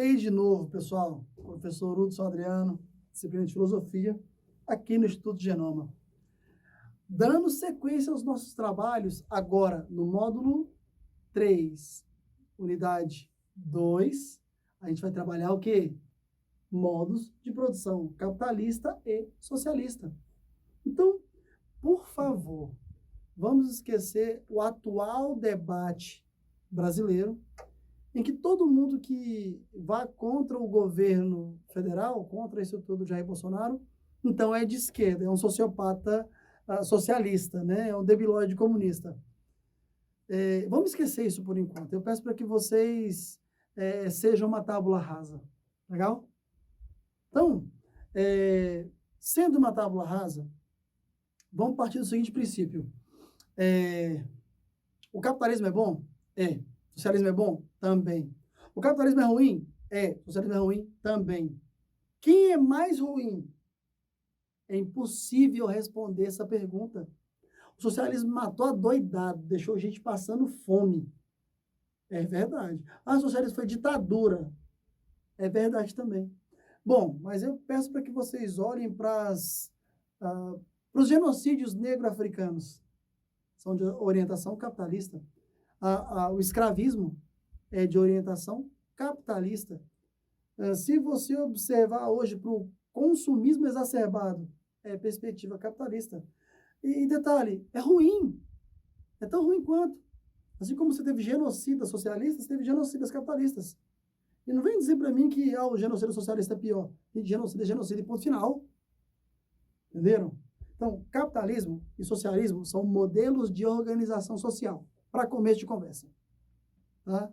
aí de novo, pessoal. Professor Hudson Adriano, disciplina de filosofia, aqui no Instituto Genoma. Dando sequência aos nossos trabalhos, agora no módulo 3, unidade 2, a gente vai trabalhar o quê? Modos de produção capitalista e socialista. Então, por favor, vamos esquecer o atual debate brasileiro, em que todo mundo que vá contra o governo federal, contra a estrutura do Jair Bolsonaro, então é de esquerda, é um sociopata socialista, né? É um debilóide comunista. Vamos esquecer isso por enquanto. Eu peço para que vocês sejam uma tábula rasa. Legal? Então, sendo uma tábula rasa, vamos partir do seguinte princípio. O capitalismo é bom? É. O socialismo é bom? Também. O capitalismo é ruim? É. O socialismo é ruim? Também. Quem é mais ruim? É impossível responder essa pergunta. O socialismo matou a doidado, deixou gente passando fome. É verdade. O socialismo foi ditadura. É verdade também. Bom, mas eu peço para que vocês olhem para os genocídios negro-africanos. São de orientação capitalista. O escravismo é de orientação capitalista. Se você observar hoje para o consumismo exacerbado, é perspectiva capitalista. E detalhe, é ruim. É tão ruim quanto. Assim como você teve genocidas socialistas, você teve genocidas capitalistas. E não vem dizer para mim que o genocídio socialista é pior. Genocídio é genocídio, ponto final. Entenderam? Então, capitalismo e socialismo são modelos de organização social, para começo de conversa. Tá?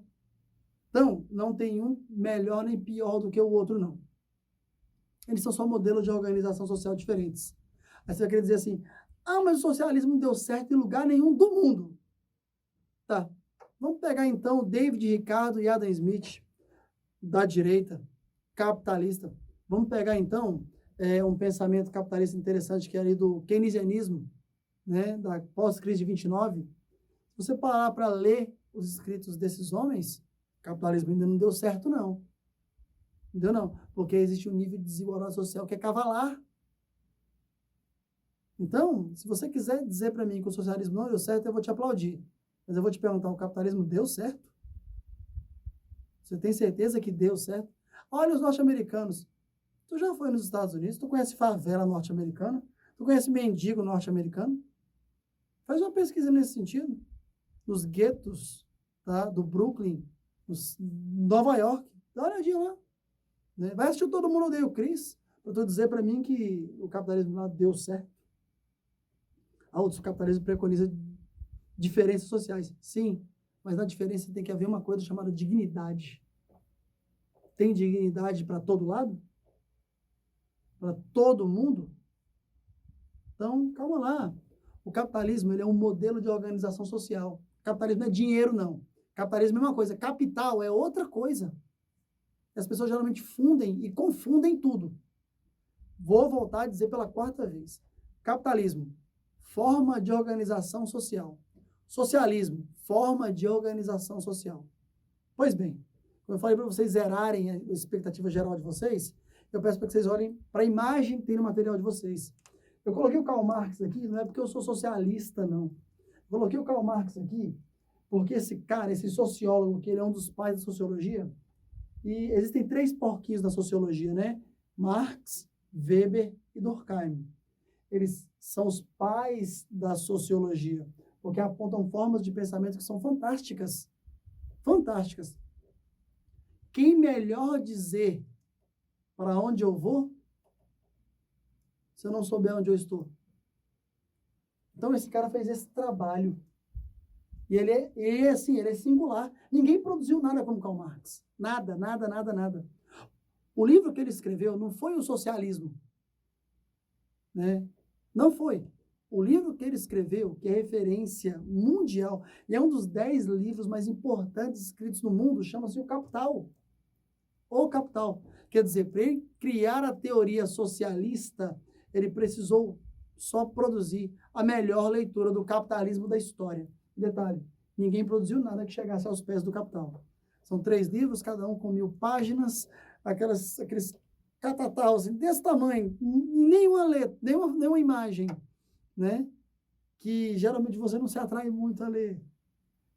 Então, não tem um melhor nem pior do que o outro, não. Eles são só modelos de organização social diferentes. Aí você vai querer dizer assim, mas o socialismo não deu certo em lugar nenhum do mundo. Tá. Vamos pegar, então, David Ricardo e Adam Smith, da direita, capitalista. Vamos pegar, então, um pensamento capitalista interessante, que é ali do keynesianismo, né, da pós-crise de 29. Se você parar para ler os escritos desses homens, o capitalismo ainda não deu certo, não. Não deu, não. Porque existe um nível de desigualdade social que é cavalar. Então, se você quiser dizer para mim que o socialismo não deu certo, eu vou te aplaudir. Mas eu vou te perguntar, o capitalismo deu certo? Você tem certeza que deu certo? Olha os norte-americanos. Tu já foi nos Estados Unidos? Tu conhece favela norte-americana? Tu conhece mendigo norte-americano? Faz uma pesquisa nesse sentido. Nos guetos, tá? Do Brooklyn, Nova York. Dá uma olhadinha lá. Né? Vai assistir Todo Mundo Odeia o Chris, para tu dizer para mim que o capitalismo lá deu certo. O capitalismo preconiza diferenças sociais. Sim, mas na diferença tem que haver uma coisa chamada dignidade. Tem dignidade para todo lado? Para todo mundo? Então, calma lá. O capitalismo ele é um modelo de organização social. Capitalismo não é dinheiro, não. Capitalismo é uma coisa. Capital é outra coisa. As pessoas geralmente fundem e confundem tudo. Vou voltar a dizer pela 4ª vez. Capitalismo, forma de organização social. Socialismo, forma de organização social. Pois bem, como eu falei para vocês zerarem a expectativa geral de vocês, eu peço para que vocês olhem para a imagem que tem no material de vocês. Eu coloquei o Karl Marx aqui, não é porque eu sou socialista, não. Eu coloquei o Karl Marx aqui porque esse cara, esse sociólogo, que ele é um dos pais da sociologia, e existem 3 porquinhos da sociologia, né? Marx, Weber e Durkheim. Eles são os pais da sociologia, porque apontam formas de pensamento que são fantásticas. Fantásticas. Quem melhor dizer para onde eu vou, se eu não souber onde eu estou? Então, esse cara fez esse trabalho. E ele é singular. Ninguém produziu nada como Karl Marx. Nada, nada, nada, nada. O livro que ele escreveu não foi o socialismo. Né? Não foi. O livro que ele escreveu, que é referência mundial, e é um dos 10 livros mais importantes escritos no mundo, chama-se O Capital. O Capital. Quer dizer, para ele criar a teoria socialista, ele precisou só produzir a melhor leitura do capitalismo da história. Detalhe, ninguém produziu nada que chegasse aos pés do Capital. São 3 livros, cada um com 1000 páginas, aqueles catatal, assim, desse tamanho, nenhuma letra, nenhuma imagem, né? Que geralmente você não se atrai muito a ler.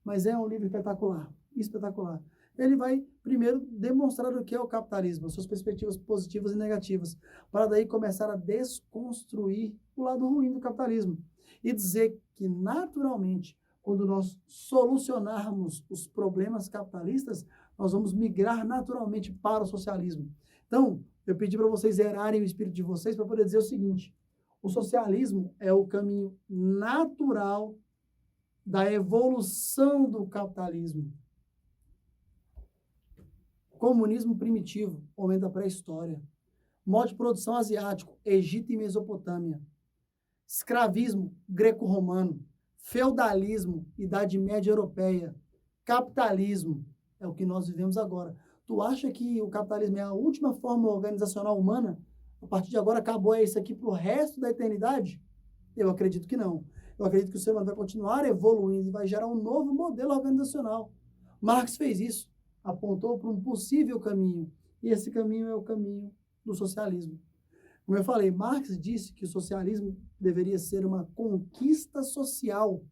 Mas é um livro espetacular, espetacular. Ele vai, primeiro, demonstrar o que é o capitalismo, suas perspectivas positivas e negativas, para daí começar a desconstruir o lado ruim do capitalismo. E dizer que, naturalmente, quando nós solucionarmos os problemas capitalistas, nós vamos migrar naturalmente para o socialismo. Então, eu pedi para vocês zerarem o espírito de vocês para poder dizer o seguinte: o socialismo é o caminho natural da evolução do capitalismo. Comunismo primitivo, homem da pré-história. Modo de produção asiático, Egito e Mesopotâmia. Escravismo greco-romano. Feudalismo, Idade Média Europeia. Capitalismo, é o que nós vivemos agora. Tu acha que o capitalismo é a última forma organizacional humana? A partir de agora acabou isso aqui para o resto da eternidade? Eu acredito que não. Eu acredito que o ser humano vai continuar evoluindo e vai gerar um novo modelo organizacional. Marx fez isso, apontou para um possível caminho, e esse caminho é o caminho do socialismo. Como eu falei, Marx disse que o socialismo deveria ser uma conquista social.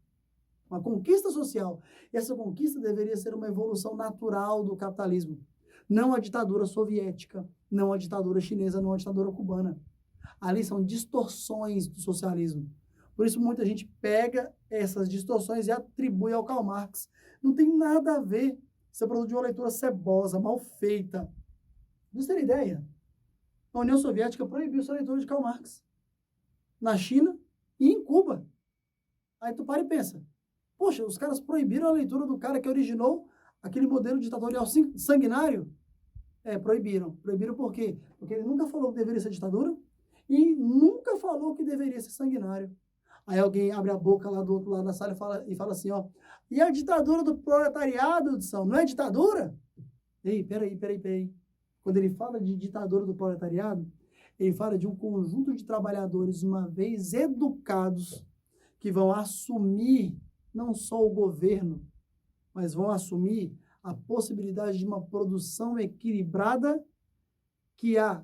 Uma conquista social. E essa conquista deveria ser uma evolução natural do capitalismo. Não a ditadura soviética, não a ditadura chinesa, não a ditadura cubana. Ali são distorções do socialismo. Por isso, muita gente pega essas distorções e atribui ao Karl Marx. Não tem nada a ver. Isso é produto de uma leitura cebosa, mal feita. Pra vocês terem ideia, a União Soviética proibiu essa leitura de Karl Marx. Na China e em Cuba. Aí tu para e pensa, poxa, os caras proibiram a leitura do cara que originou aquele modelo ditatorial sanguinário? Proibiram. Proibiram por quê? Porque ele nunca falou que deveria ser ditadura e nunca falou que deveria ser sanguinário. Aí alguém abre a boca lá do outro lado da sala e fala assim, ó, e a ditadura do proletariado, Edson, não é ditadura? Ei, peraí. Quando ele fala de ditadura do proletariado, ele fala de um conjunto de trabalhadores, uma vez educados, que vão assumir não só o governo, mas vão assumir a possibilidade de uma produção equilibrada que há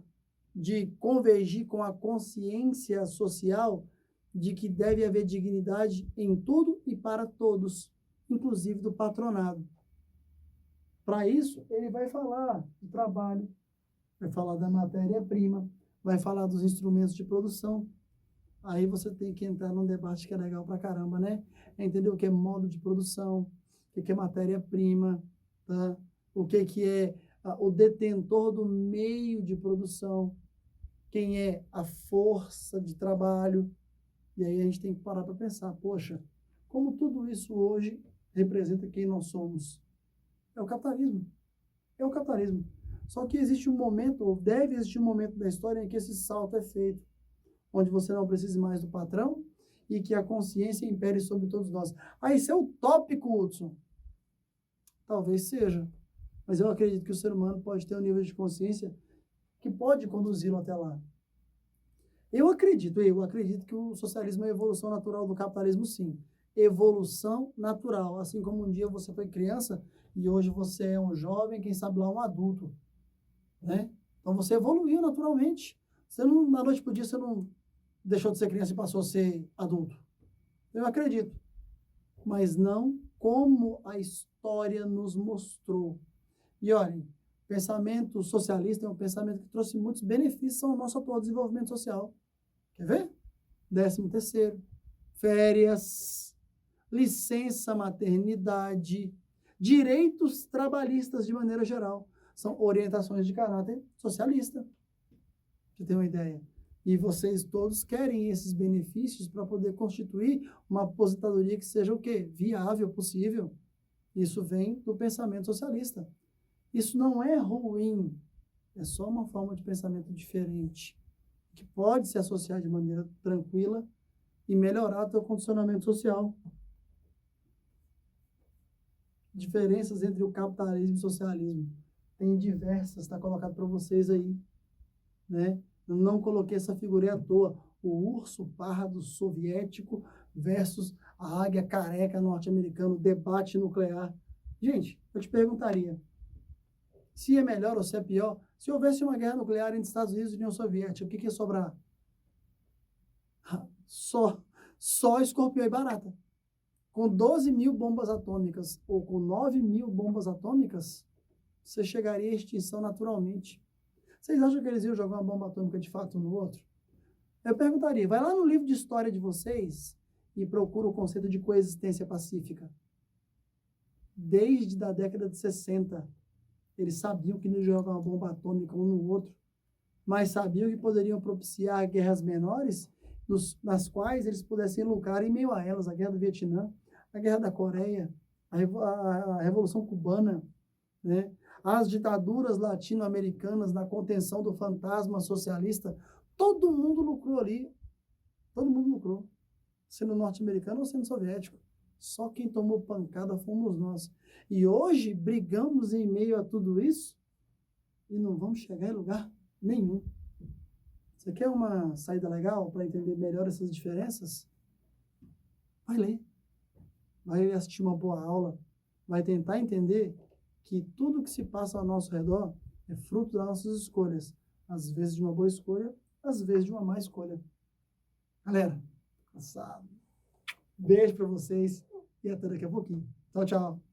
de convergir com a consciência social de que deve haver dignidade em tudo e para todos, inclusive do patronado. Para isso, ele vai falar do trabalho, vai falar da matéria-prima, vai falar dos instrumentos de produção. Aí você tem que entrar num debate que é legal pra caramba, né? É entender o que é modo de produção, o que é matéria-prima, tá? O que é o detentor do meio de produção, quem é a força de trabalho. E aí a gente tem que parar para pensar, poxa, como tudo isso hoje representa quem nós somos? É o capitalismo. É o capitalismo. Só que existe um momento, ou deve existir um momento da história em que esse salto é feito, onde você não precise mais do patrão e que a consciência impere sobre todos nós. Ah, isso é utópico, Hudson? Talvez seja. Mas eu acredito que o ser humano pode ter um nível de consciência que pode conduzi-lo até lá. Eu acredito que o socialismo é a evolução natural do capitalismo, sim. Evolução natural. Assim como um dia você foi criança e hoje você é um jovem, quem sabe lá um adulto, né? Então você evoluiu naturalmente. Você não, da noite para o dia, você não deixou de ser criança e passou a ser adulto. Eu acredito. Mas não como a história nos mostrou. E olhem, pensamento socialista é um pensamento que trouxe muitos benefícios ao nosso atual desenvolvimento social. Quer ver? 13º, férias, licença maternidade, direitos trabalhistas de maneira geral. São orientações de caráter socialista. Você tem uma ideia? E vocês todos querem esses benefícios para poder constituir uma aposentadoria que seja o quê? Viável, possível. Isso vem do pensamento socialista. Isso não é ruim, é só uma forma de pensamento diferente, que pode se associar de maneira tranquila e melhorar o teu condicionamento social. Diferenças entre o capitalismo e o socialismo. Tem diversas, está colocado para vocês aí, né? Eu não coloquei essa figura à toa. O urso pardo soviético versus a águia careca norte-americana, debate nuclear. Gente, eu te perguntaria, se é melhor ou se é pior. Se houvesse uma guerra nuclear entre Estados Unidos e União Soviética, o que ia sobrar? Só escorpião e barata. Com 12 mil bombas atômicas ou com 9 mil bombas atômicas, você chegaria à extinção naturalmente. Vocês acham que eles iam jogar uma bomba atômica de fato um no outro? Eu perguntaria, vai lá no livro de história de vocês e procura o conceito de coexistência pacífica. Desde a década de 60, eles sabiam que não iam jogar uma bomba atômica um no outro, mas sabiam que poderiam propiciar guerras menores, nas quais eles pudessem lucrar em meio a elas, a Guerra do Vietnã, a Guerra da Coreia, a Revolução Cubana, né? As ditaduras latino-americanas na contenção do fantasma socialista, todo mundo lucrou ali, todo mundo lucrou, sendo norte-americano ou sendo soviético. Só quem tomou pancada fomos nós. E hoje brigamos em meio a tudo isso e não vamos chegar em lugar nenhum. Você quer uma saída legal para entender melhor essas diferenças? Vai ler. Vai assistir uma boa aula. Vai tentar entender que tudo que se passa ao nosso redor é fruto das nossas escolhas. Às vezes de uma boa escolha, às vezes de uma má escolha. Galera, cansado. Beijo para vocês e até daqui a pouquinho. Tchau, tchau.